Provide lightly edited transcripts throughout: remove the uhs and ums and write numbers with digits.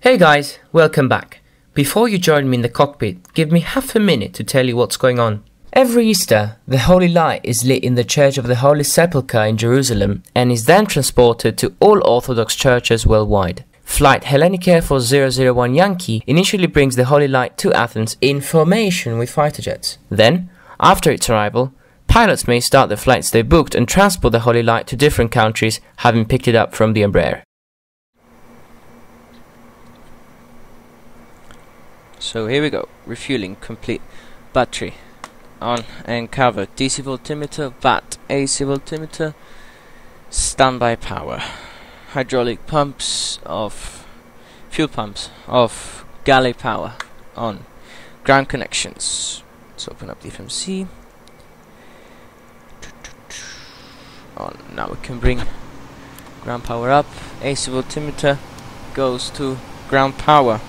Hey guys, welcome back. Before you join me in the cockpit, give me half a minute to tell you what's going on. Every Easter, the Holy Light is lit in the Church of the Holy Sepulchre in Jerusalem and is then transported to all Orthodox churches worldwide. Flight Hellenic Air Force 001 Yankee initially brings the Holy Light to Athens in formation with fighter jets. Then, after its arrival, pilots may start the flights they booked and transport the Holy Light to different countries, having picked it up from the Embraer. So here we go, refueling complete, battery on and covered, DC voltimeter, VAT, AC voltimeter, standby power, hydraulic pumps of, fuel pumps of galley power on, ground connections. Let's open up the FMC. On, now we can bring ground power up, AC voltimeter goes to ground power.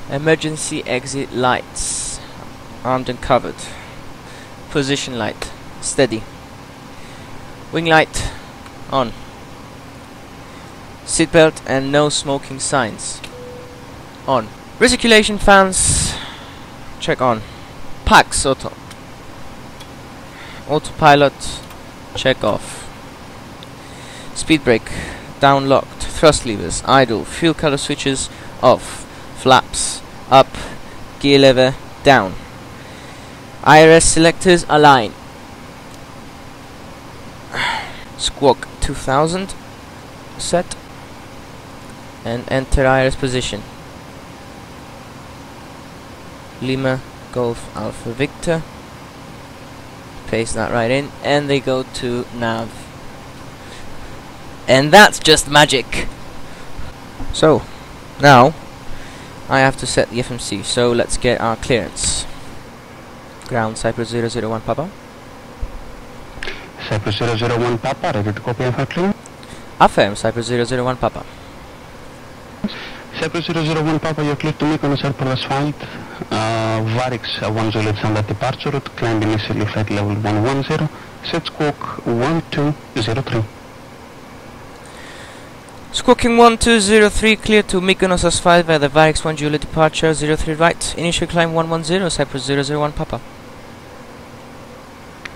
Emergency exit lights, armed and covered. Position light, steady. Wing light, on. Seatbelt and no smoking signs, on. Recirculation fans, check on. Pax auto. Autopilot, check off. Speed brake, down locked. Thrust levers, idle. Fuel color switches, off. Flaps up, gear lever down. IRS selectors align. Squawk 2000 set and enter IRS position. Lima Golf Alpha Victor. Paste that right in and they go to nav. And that's just magic. So now I have to set the FMC, so let's get our clearance. Ground Cyprus 001 Papa. Cyprus 001 Papa, ready to copy and clear. Affirm Cyprus 001 Papa. Cyprus 001 Papa, you're clear to Mykonos Airport asphalt. Varix 10 standard departure route, climb initially flight level 110, set squawk 1203. Squawking 1203, clear to Mykonos asphalt via the Varix 1 Juliet departure 03 right, initial climb 110, Cyprus 001 Papa.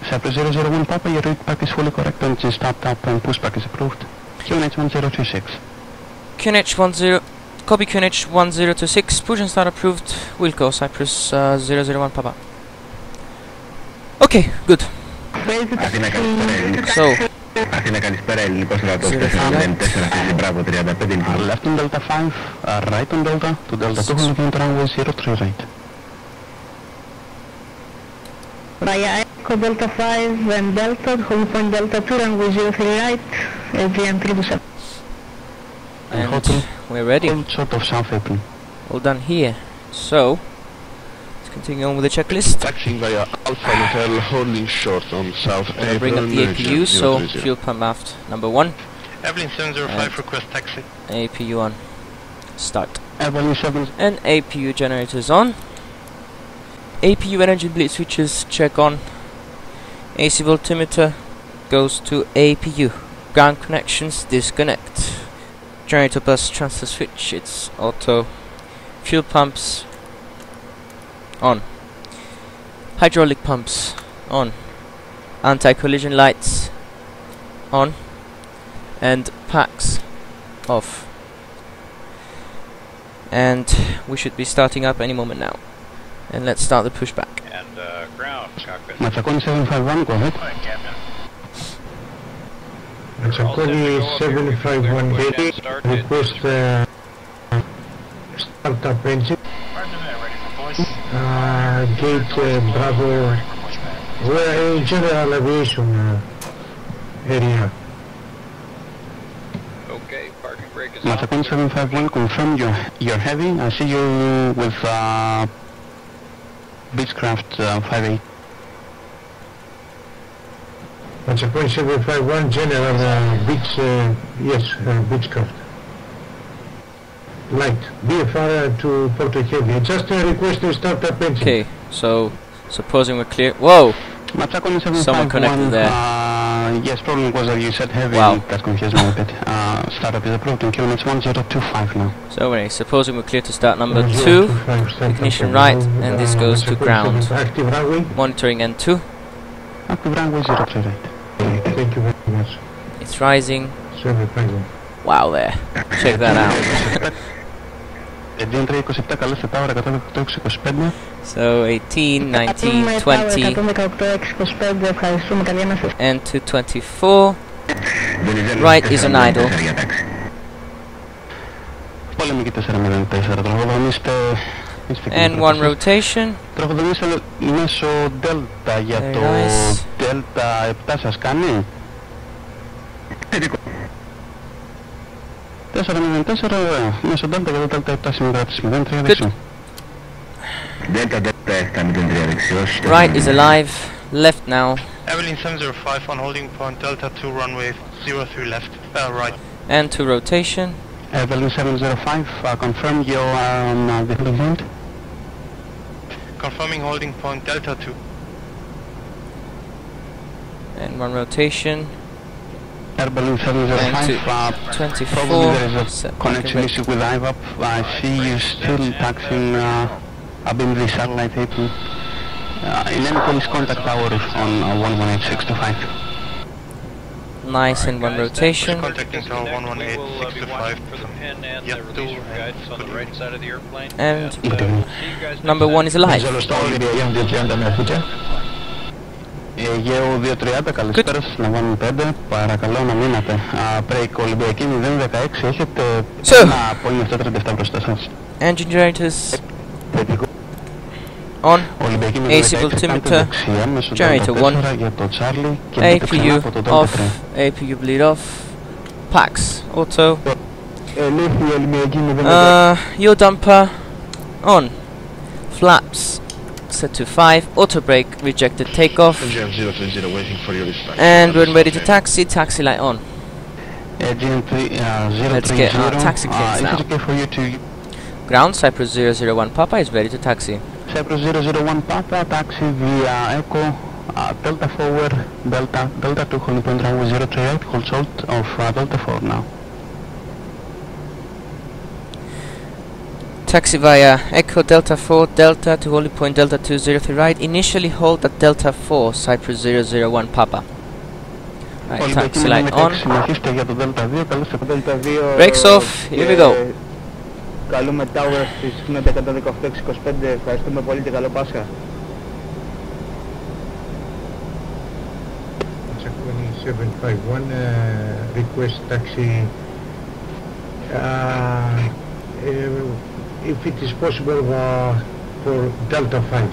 Cyprus 001 Papa, your route pack is fully correct, engine stopped up and pushback is approved. QNH 1026. QNH 10, copy QNH 1026, push and start approved, Wilco, Cyprus 001 Papa. Okay, good. So, Αθήνα καλησπέρα, ελληνικός στρατός 404, αφήνει μπράβο 35 left on Delta 5, right on Delta, to Delta 2 looking at runway 03 right. Via Echo Delta 5 and Delta, home point Delta 2, runway 03 right, LGM 327. And we're ready. Hold short of South Apron. All done here. So, let's continue on with the checklist. Taxiing via Alpha Hotel, holding short on South Apron. Bring up the APU, so fuel pump aft number 1. Evelyn 705, request taxi. APU on. Start. Evelyn 7. And APU generators on. APU and engine bleed switches check on. AC voltimeter goes to APU. Ground connections disconnect. Generator bus transfer switch, it's auto. Fuel pumps on. Hydraulic pumps on. Anti-collision lights on. And packs off. And we should be starting up any moment now. And let's start the pushback. And ground, cockpit. Matsakoni 751, go ahead. Matsakoni 751 ready, request startup engine. Gate Bravo, we're in general aviation area. Okay, parking brake is on. Matsakoni 751, confirm you're heavy. I see you with Beechcraft 58. Matsakoni 751 general beach, yes, Beechcraft. Light, BFR to Porto Heavy. Just a request to start up engine. Okay, so supposing we're clear. Whoa! Matsakoni 751. Someone connected there. Yes, problem was that you said heavy. Wow. That confused me a bit. Startup is approved in QNH 1025 now. So anyway, supposing we're clear to start number 2, ignition right, and this goes to ground. Active runway. Monitoring N2, Active runway 038. Thank you very much. it's rising. 751. Wow there, check that out. Engine 327, καλέστε Tower 118-25. So 18, 19, 20, and to 24. Right is on idle. Πολεμική 404, τροχοδρομήστε... And one rotation. Τροχοδρομήστε μέσω Delta για Very το nice. Delta 7 σας κάνει. 404, ωραία. Μέσω Delta για το Delta 7 συμμετράτης 0-3 δεξιό. Delta 7 0-3 δεξιός. Right is alive. Left now. Evelyn 705 on holding point Delta 2 runway 03 left, right. And to rotation. Evelyn 705, confirm you are on the holding point. Confirming holding point Delta 2. And one rotation. Airballoon And 705, 24. probably there is a Set connection back issue with IVAO. I see you still taxiing above the satellite apron. In any case, contact tower on 118625. Nice, and one rotation. Contacting tower 11865. Yeah, And number 1 is alive. Αιγαίο 230, καλησπέρα σας, λαμβάνουμε 5, παρακαλώ να μείνατε. Break Ολυμπιακή 016, έχετε ένα Boeing 737 μπροστά σας. Engine generators on. Ολυμπιακή AC 016, altimeter, generator 1, APU off, APU bleed off, packs auto, yaw dumper on, flaps set to 5, auto brake rejected takeoff, MGM 020 waiting for your dispatch. and when ready to taxi, taxi light on. Let's get our taxi clearance now. Okay for you to Ground, Cyprus 001 Papa is ready to taxi. Cyprus 001 Papa, taxi via Echo, Delta forward, Delta 2 holding point runway 038, hold short of Delta 4 now. Taxi via Echo Delta 4, Delta to holding point Delta 203 right. Initially hold at Delta 4, Cyprus 001 Papa. Right, taxi light on. Brakes off, here we go. Καλούμε Tower στη συχνότητα 118-25. Ευχαριστούμε πολύ και καλό Πάσχα. 2751, request taxi. If it is possible for Delta 5.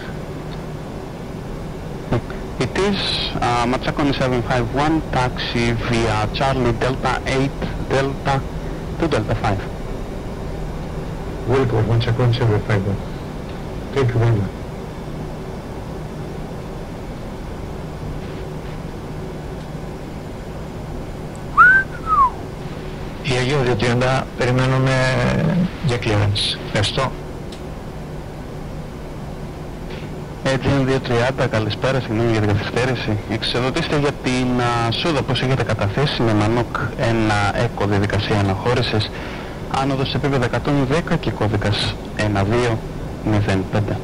It is Machakoni 751, taxi via Charlie Delta 8, Delta to Delta 5. Welcome, Machakoni 751. Thank you very much. Η Αιγαίο 230, περιμένουμε για clearance. Ευχαριστώ. Engine 230, καλησπέρα, συγγνώμη για την καθυστέρηση. Εξοδοτήστε για την σούδα πως έχετε καταθέσει με Μανόκ ένα έκο διαδικασία αναχώρησης, άνοδος σε επίπεδο 110 και κώδικας 1205.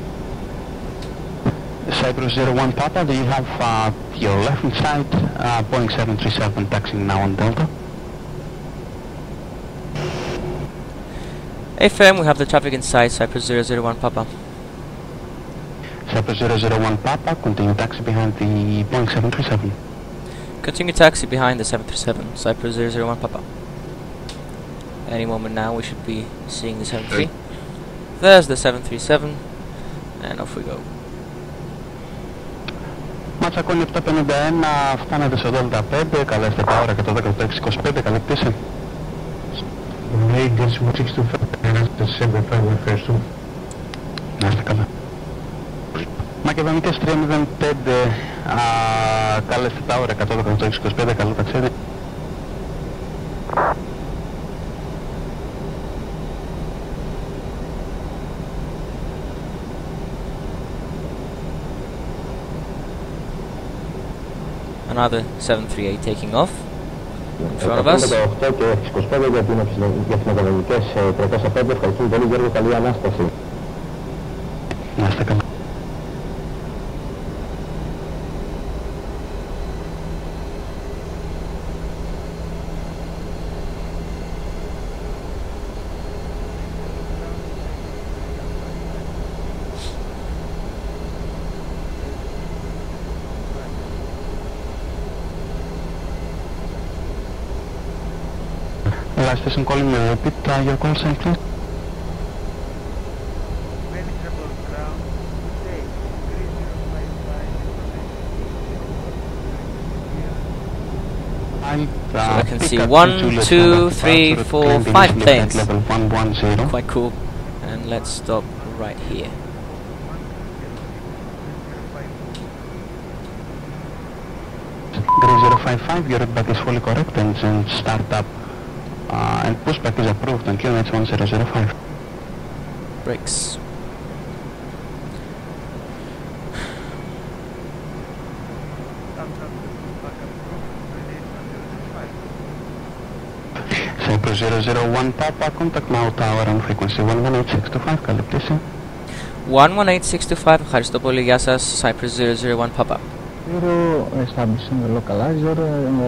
Cyprus 01 Papa, do you have your left hand side, Boeing 737 taxiing now on Delta? AFM, we have the traffic inside Cyprus 001 Papa. Cyprus 001 Papa, continue taxi behind the Boeing 737. Continue taxi behind the 737, Cyprus 001 Papa. Any moment now we should be seeing the 73. There's the 737, and off we go. Ματσακόνι 751, φτάνετε στο Delta 5, καλέστε τα ώρα και το 1625, καλή πτήση. Ladies 165, 751, ευχαριστούμε. Να είστε καλά. Μακεδονικές 305, καλέστε τα ώρα 11625, καλό ταξίδι. Another 738 taking off. In front of us. Last station calling me, repeat your call sign please. So I can see 1, 2, 3, 4, 5 planes. Quite cool. And let's stop right here. Grid 055, your back is fully correct, engine start up and pushback is approved on QNH 1005. Brakes. Cyprus 001 Papa, contact now tower on frequency 118625, calibration. 118625, ευχαριστώ πολύ, γεια σας, Cyprus 001 Papa. Zero, establishing the localizer,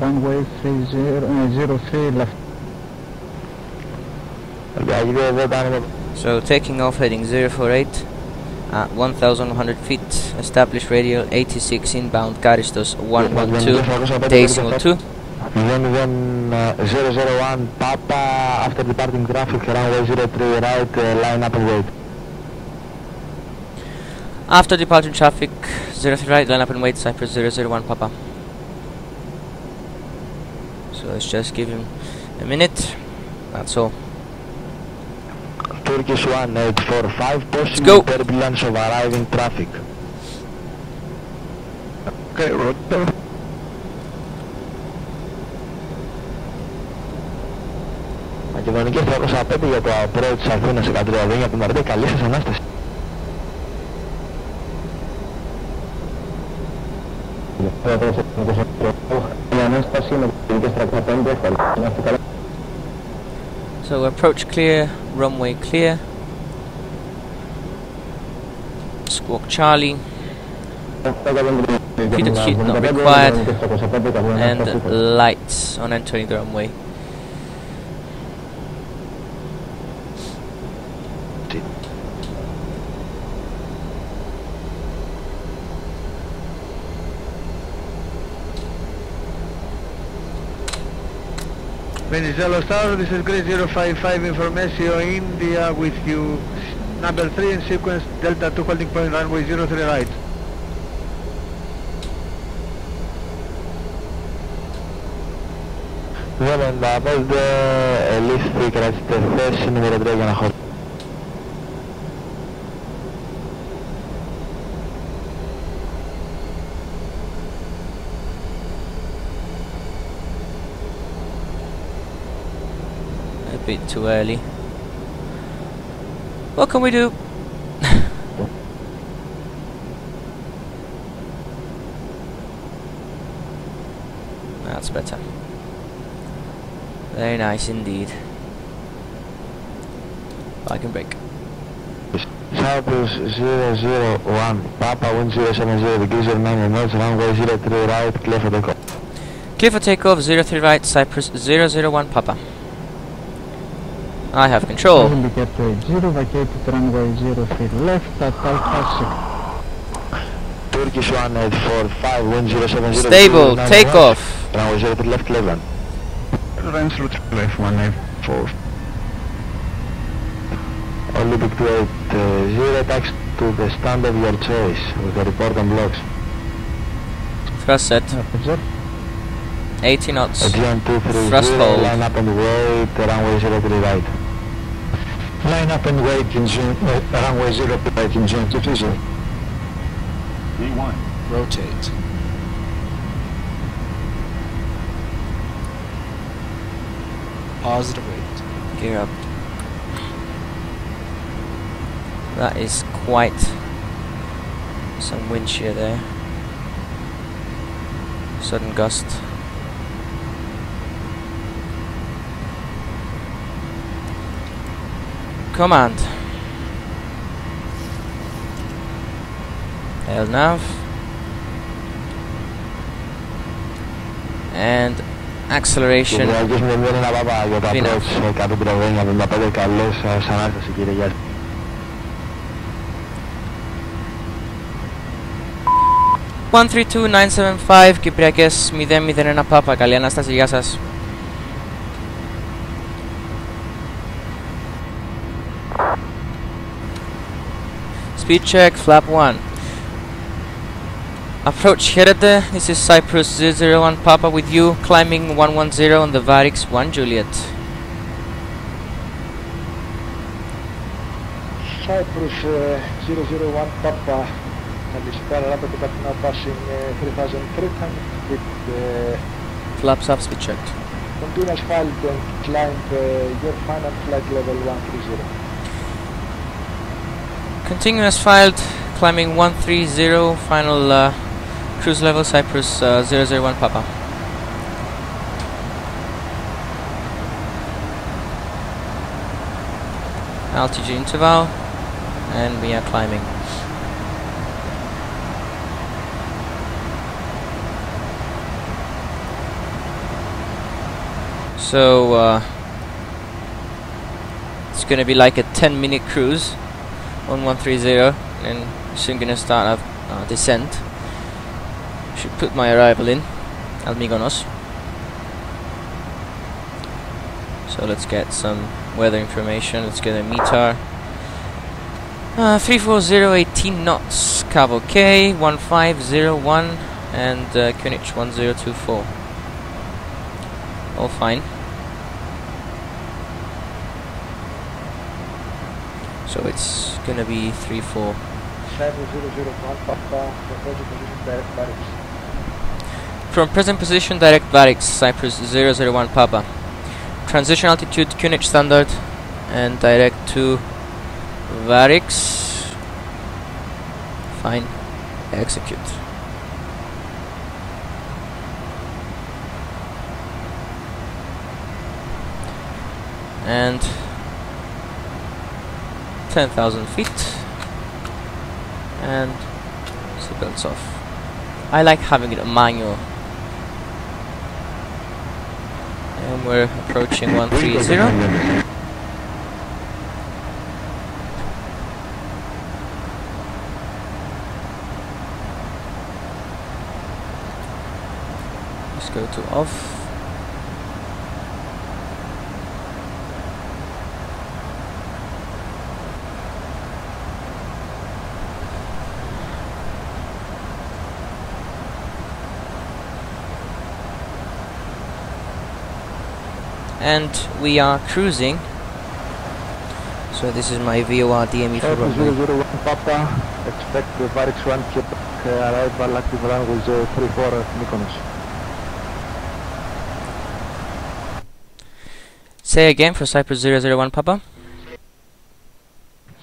runway 03 left. So taking off heading 048 at 1100 feet, establish radial 86 inbound, Karistos 112, decimal 2. 001 Papa, after departing traffic, runway 03 right, line up and wait. After departing traffic, 03 right, line up and wait, Cyprus 001 Papa. So let's just give him a minute, that's all. Turkish 1845, possible go. turbulence of arriving traffic. Okay, roger. Μακεδονική 305 για το approach Αθήνας 132 από την Μαρτία, καλή σας ανάσταση. So approach clear, runway clear. Squawk Charlie. Repeated heat not required. And lights on entering the runway. Venizelos Tower, this is Grid 055 Information India with you. Number 3 in sequence, Delta 2 holding point runway 03 right. Βέβαια, πέντε ελήφθη κρατήστε θέση νούμερο 3 για να χωρίσει. A bit too early. What can we do? That's better. Very nice indeed. I can brake. Cyprus 001 Papa 1070 degrees or 9 knots, runway 03 right, clear for takeoff. Clear for takeoff, 03 right, Cyprus 001 Papa. I have control. Indicate 0, vacated runway 03 left at Alpha Turkish 1845 wind 070. Stable, takeoff. Runway 03 left, Cleveland. Range route left 184. Olympic 280, taxi to the stand of your choice with the report on blocks. Thrust set. 80 knots. Aegean 230, Thrust hold. line up and wait, runway 03 right. Line up and wait in runway 03 right in June 220. B1, rotate. Positive weight. Gear up. That is quite some wind shear there. Sudden gust. Command. LNAV. And acceleration. VNAV. 132975 Κυπριακές 001 Πάπα. Καλή Ανάσταση, γεια σας. Speed check, flap 1. Approach Herede, this is Cyprus 001 Papa with you, climbing 110 on the Varix 1 Juliet. Cyprus 001 Papa, Kallispera, rapid contact now passing 3300 with Flaps up, speed checked. continue asphalt and climb your final flight level 130. Continue asphalt, climbing 130, final cruise level Cyprus 001 Papa. Altitude interval, and we are climbing. So it's gonna be like a 10-minute cruise on 130, and soon gonna start a descent. Should put my arrival in Almigonos. So let's get some weather information. Let's get a METAR. 340 18 knots, Cav OK, 1501, and Kunich 1024. All fine. So it's gonna be 3-4. From present position, direct Varix, Cyprus 001 Papa. Transition altitude, Kunich standard, and direct to Varix. Fine. Execute. And 10,000 feet, and seatbelts off. I like having it manual. And we're approaching 130. Let's go to off. And we are cruising. So this is my VOR DME for runway. 001 Papa, expect the Varix 1 Quebec arrival active runway 34 Mykonos. Say again for Cyprus 001 Papa.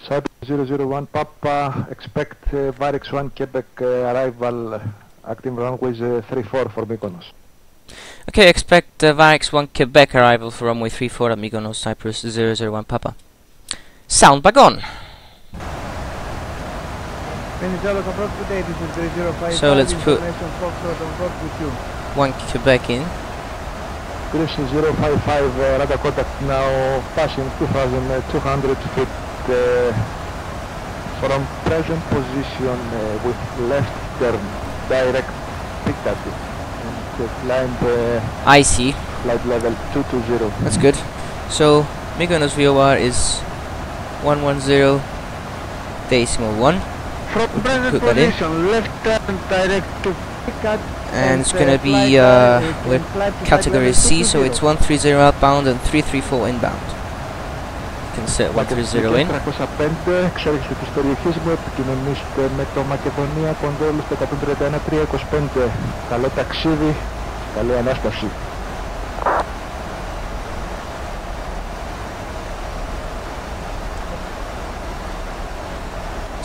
Cyprus 001 Papa, expect Varix 1 Quebec arrival active runway 34 for Mykonos. Okay, expect Varix 1 Quebec arrival for runway 34 at Mykonos, Cyprus 001 Papa. Sound back on. So let's put 1 Quebec in. Cruise 055 radar contact now passing 2,200 feet from present position with left turn direct Piccadilly. Climb I see. flight level 220. That's good. So Mykonos VOR is 110 decimal 1. From present position, left turn direct to Piccadilly. And it's gonna be with category C, so it's 130 outbound and 334 inbound. You can set 130 in. 305, εξέλιξη της περιοχής μου, επικοινωνήστε με το Μακεδονία Κοντόλου στο 131-325. Καλό ταξίδι, καλή Ανάσταση.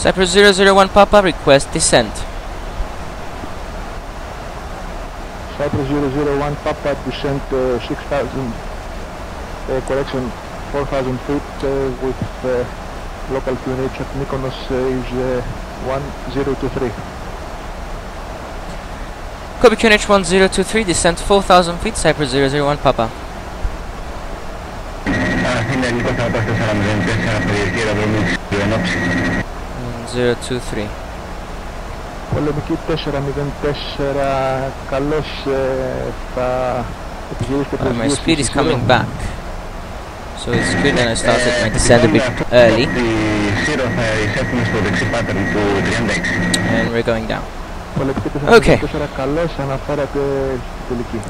Cyprus 001 Papa, request descent. Cyprus 001 Papa, descent 6,000, correction 4,000 feet with local QNH at Mykonos is 1023. Copy QNH 1023, descent 4,000 feet, Cyprus 001 Papa. Αθήνα ελληνικό 4404, περιοχή αεροδρομίου της ενόψης. 023. Πολεμική 404, καλώς θα επιχειρήσετε My speed is coming back, so it's good that I started my descent a bit early. And we're going down. Πολεμική 404, καλώς αναφέρατε στη τελική.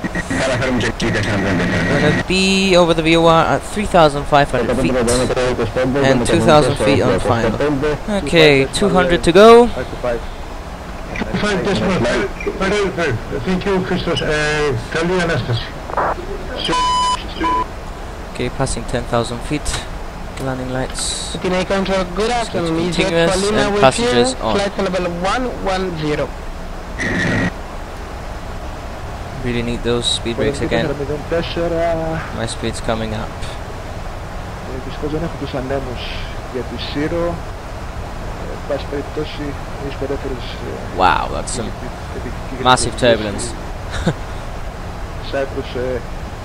We're going to be over the VOR at 3,500 feet and 2,000 feet on final. Okay, 200 to go. Thank you, Christos. Καλή Ανάσταση. Okay, passing 10,000 feet. Landing lights. Continue control, good afternoon. Continuous and passengers on. Flight level 110. Really need those speed brakes again. My speed's coming up. Δυστυχώς δεν έχω τους ανέμους για τη Σύρο. Πάση περιπτώσει, είσαι περίφερος. Wow, that's some massive turbulence. Cyprus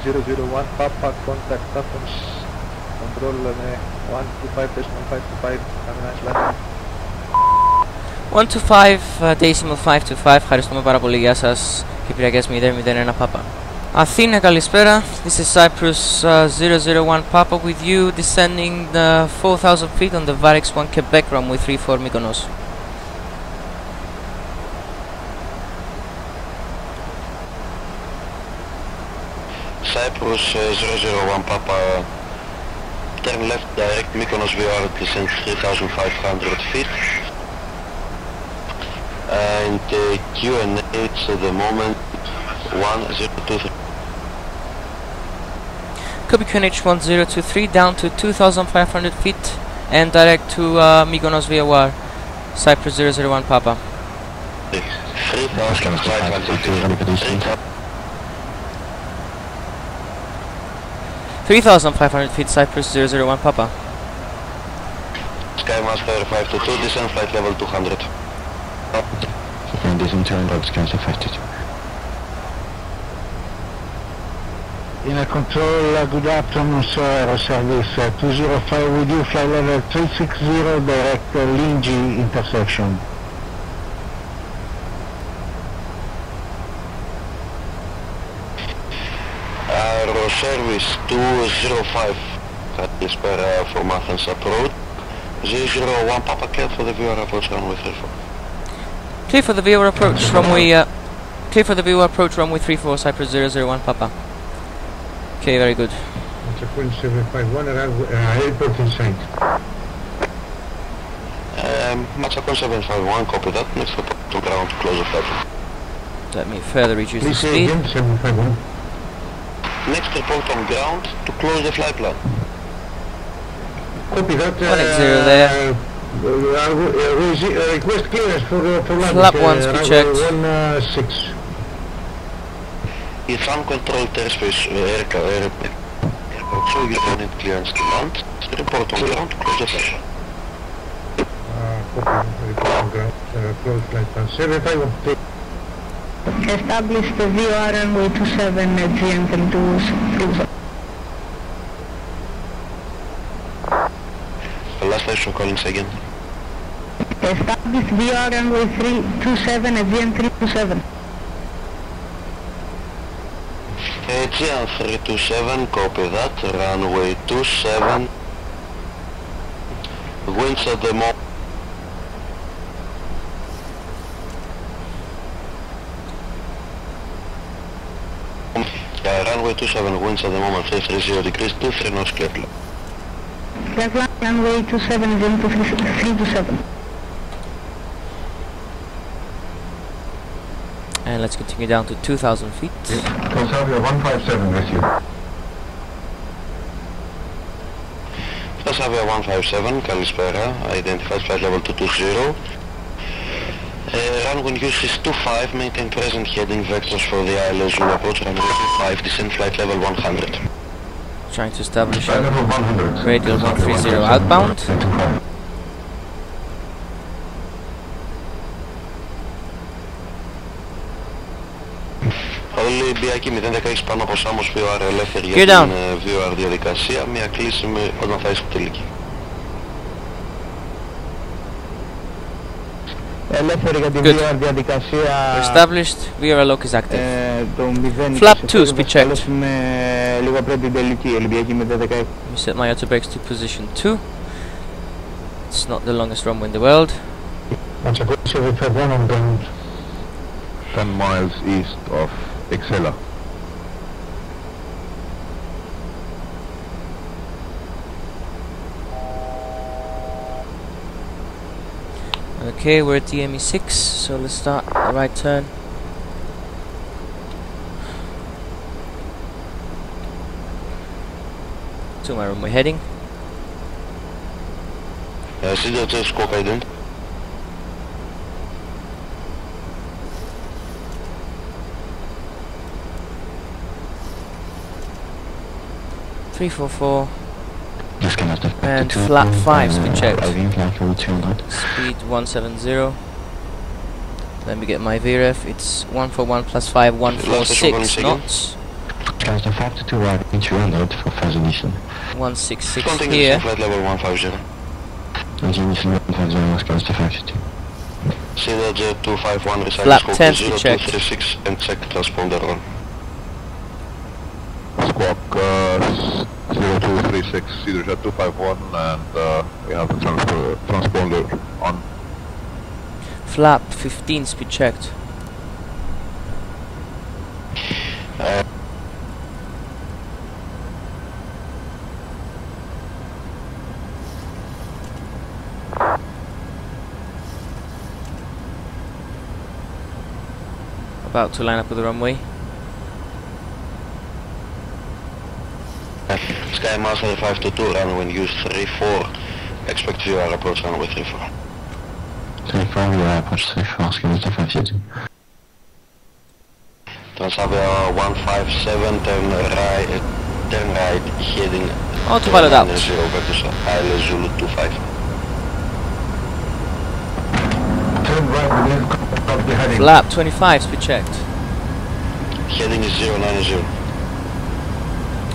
001, Papa, contact Athens, control 125.525, have a nice landing. 125 decimal 525, ευχαριστούμε πάρα πολύ, γεια σας. Κυπριακές 001 Papa. Αθήνα, καλησπέρα. This is Cyprus 001 Papa with you, descending the 4,000 feet on the Varex 1 Quebec runway 34 Mykonos. Cyprus 001 Papa, turn left direct Mykonos VR, descend 3,500 feet. And QNH at the moment 1023. Copy QNH 1023, down to 2,500 feet and direct to Mykonos VOR, Cyprus 001 Papa. 3,500 feet, Cyprus 001 Papa. Skymaster 522, descend flight level 200. In a control, good afternoon, sir, service 205 with you, flight level 360, direct Linji intersection. Aero service 205, καλησπέρα from Athens approach. 001 Papa, clear for the viewer approach runway 34. Clear for the viewer approach runway. Clear for the viewer approach runway 34, Cyprus 001 Papa. Okay, very good. It's a Queen 751 airport in sight. Matsakon 751, copy that. Next report to ground to close the flight. Let me further reduce the Please say speed. again, 751. Next report on ground to close the flight plan. Copy that. 180 there. Request clearance for landing. Flap ones be checked. 16. It's uncontrolled airspace airport, so you don't need clearance to land. Report on ground to close the flight. Copy, report on ground, close flight plan. 751. Establish the VOR runway 27 at GM32. Last station calling again. Establish VOR runway 327 at GM327. GM327, copy that. Runway 27. Winds at the moment. Runway 27, winds at the moment 330 degrees, 23 knots clear. Clear runway 27 327. And let's continue down to 2,000 feet. Conservative 157 with you. Conservative 157, καλησπέρα. Identified flight level 220. Runway use is 25, maintain present heading vectors for the ILS Zulu approach runway 25, descend flight level 100. Trying to establish a radial 130 outbound. Όλοι μπιακοί 016 πάνω από Σάμος VOR ελεύθερη για την VOR διαδικασία, μια κλίση όταν θα είσαι τελική. Ελεύθερη για την VOR διαδικασία. Established, VOR lock is active. Flap 2, speed checked. Λίγο πριν την τελική, Ολυμπιακή 016. Let me set my auto brakes to position 2. It's not the longest runway in the world. Once aggressive, we've had one on ground 10 miles east of Excella. Okay, we're at DME6, so let's start the right turn. To my runway heading. Σύντομα Cockpit. 344 and flat 5 speed checked. Speed 170. Let me get my VREF. It's 141 plus 5, 146 knots. 166 here. Flight level 150. Jet 251 recycle Flap scope 10 speed checked. 0236 and check transponder on. Squawk 0236, Jet 251, and we have the transponder on. Flap 15 speed checked. About to line up with the runway. Sky Master 522, runway use 34. Expect VOR approach runway 34. 34, VOR approach 34, Sky 522. Transavia 157, turn right, heading Autopilot out. 0 vectors, Isle Zulu 25. Turn right, the heading. Flap 25 speed checked. Heading is 090.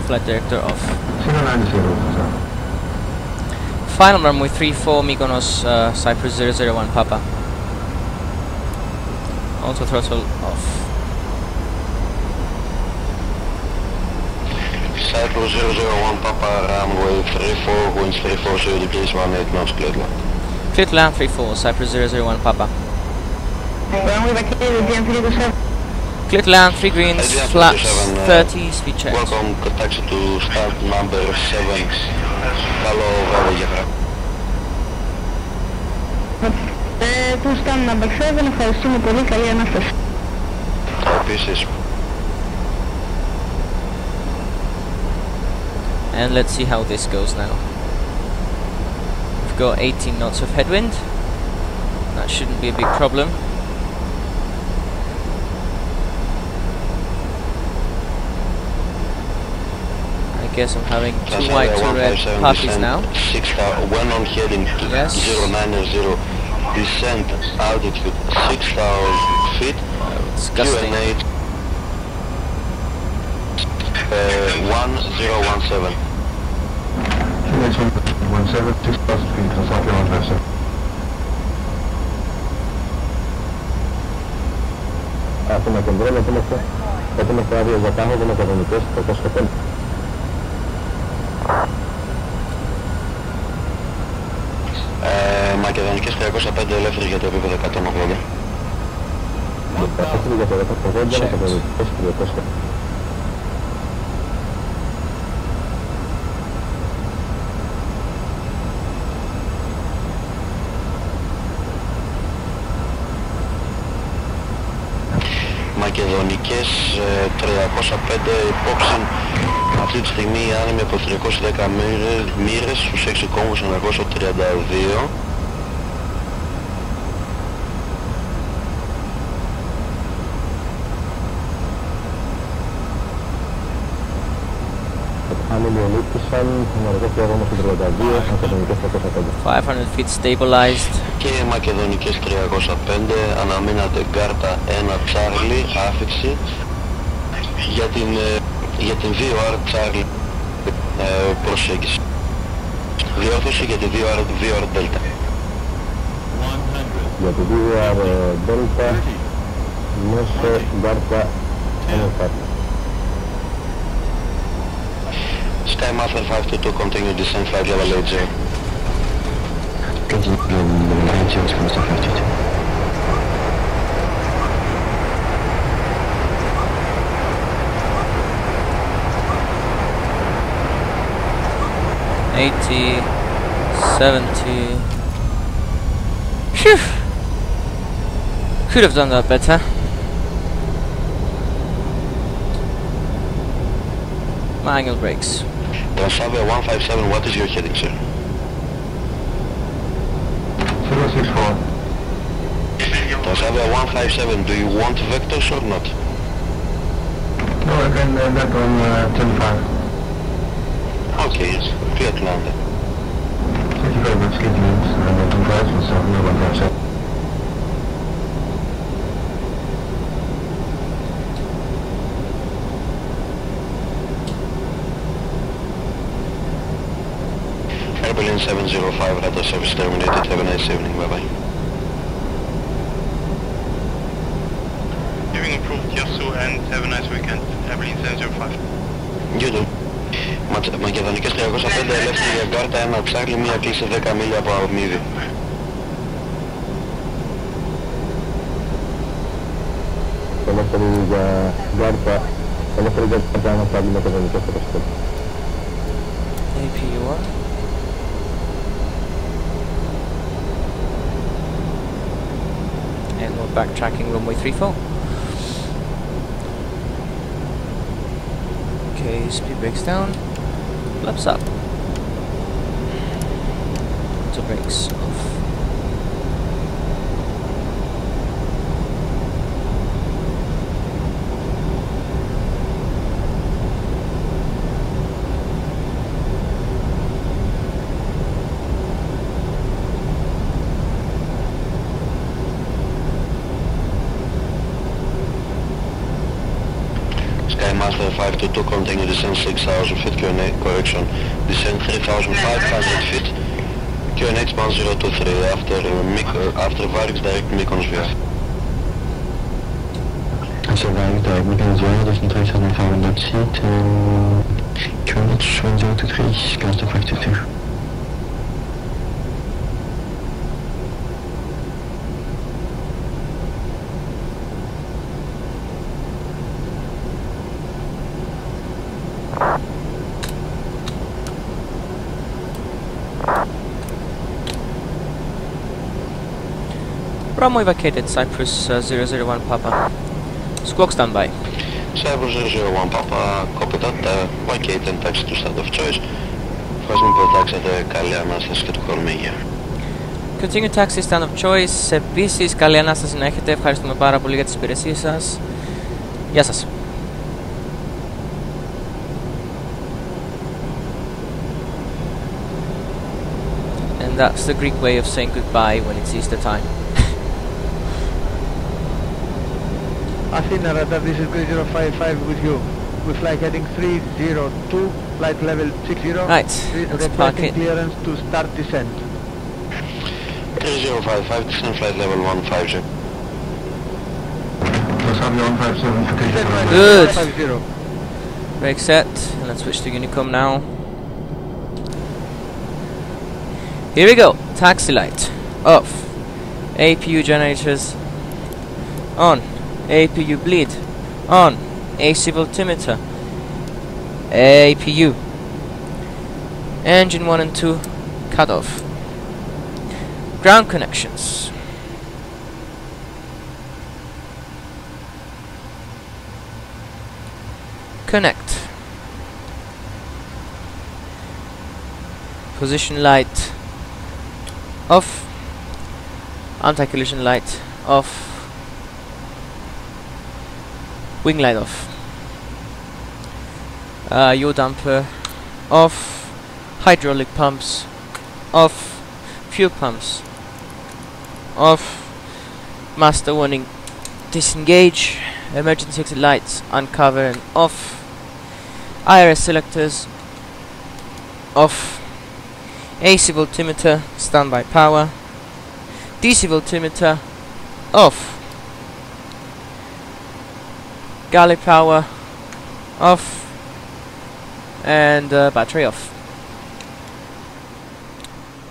Flight director off. 090, sir. Final runway 34 Mykonos, Cyprus 001 Papa. Auto throttle off. Cyprus 001 Papa, runway 34, winds 34, degrees 18 knots, clear to land. Clear to land 34, Cyprus 001 Papa. Clear to land, 3 greens, flaps 30, speed check. Welcome, taxi to start number 7. Καλό βράδυ για χαρά. To stand number 7, ευχαριστούμε πολύ, καλή ανάσταση. Επίσης. And let's see how this goes now. We've got 18 knots of headwind. That shouldn't be a big problem. I guess I'm having 2 white, 2 red puppies now. 6,000 on heading to Yes. 090. Descent altitude 6,000 feet. Disgusting. QNH 1017. 17, 6,000 feet, Transavia 157. Έχουμε κεντρό, έχουμε άδεια για τάχο, με κανονικές, 405. Μακεδονικές 305 ελεύθερη για το επίπεδο 180. Ελεύθερη για το 180, μακεδονικές 300. Μακεδονικές 305 υπόψη αυτή τη στιγμή άνεμη από 310 μοίρες στους 6 κόμβους 932. 500 feet stabilized. Και μακεδονικές 305, αναμείνατε κάρτα 1 Charlie, άφηξη για την VOR Charlie προσέγγιση. Διόρθωση για τη VOR Delta. Για τη VOR Delta μέσω κάρτα 1. Sky Master 522, continue descent flight level 80. Continue level 80, Sky Master 522. Phew! Could have done that better. Manual brakes. Transavia 157, what is your heading, sir? 064. Transavia 157, do you want vectors or not? No, I can get on 25. Okay, yes, clear to land. Thank you very much, good news. And congratulations on no 157. Airplane 705, radar service terminated, have a nice evening, bye bye. Giving approved Yasu and have a nice weekend. Airplane 705. You do. Μακεδονικές 305, ελεύθερη για κάρτα 1 Charlie, μία κλίση 10 μίλια από αμμύδι. Ελεύθερη για κάρτα 1 Charlie μακεδονικές 305. APUR. And we're backtracking runway 34. Okay, speed brakes down, flaps up, auto brakes off. Master 522, continue descent 6,000 feet, QNH correction, descent 3,500 feet, QNH 1023, after Varix direct Mykonos via. Surviving direct Mykonos via, descent 3,500 feet, QNH 1023, Master 522. Bravo vacated, Cyprus 001 Papa. Squawk standby. Cyprus 001 Papa, copy that, vacate and taxi to stand of choice. Ευχαριστούμε που τάξατε, καλή ανάσταση και του χρόνου με υγεία. Continue taxi stand of choice. Επίσης, καλή ανάσταση να έχετε. Ευχαριστούμε πάρα πολύ για τις υπηρεσίες σας. Γεια σας. And that's the Greek way of saying goodbye when it's Easter time. Athena radar, this is Greece 055 with you. We fly heading 302, flight level 60. Right, let's park it. Clearance to start descent. 3055, descent flight level 150. Good. Brake set. And let's switch to Unicom now. Here we go. Taxi light off. APU generators on. APU bleed on. AC voltimeter. APU. Engine 1 and 2 cut off. Ground connections. Connect. Position light off. Anti-collision light off. Wing light off. Yaw damper off. Hydraulic pumps off. Fuel pumps off. Master warning, disengage. Emergency exit lights uncover and off. IRS selectors off. AC voltimeter standby power. DC voltimeter off. Galley power off. And battery off.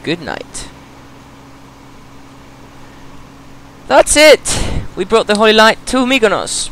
Good night. That's it! We brought the Holy Light to Mykonos.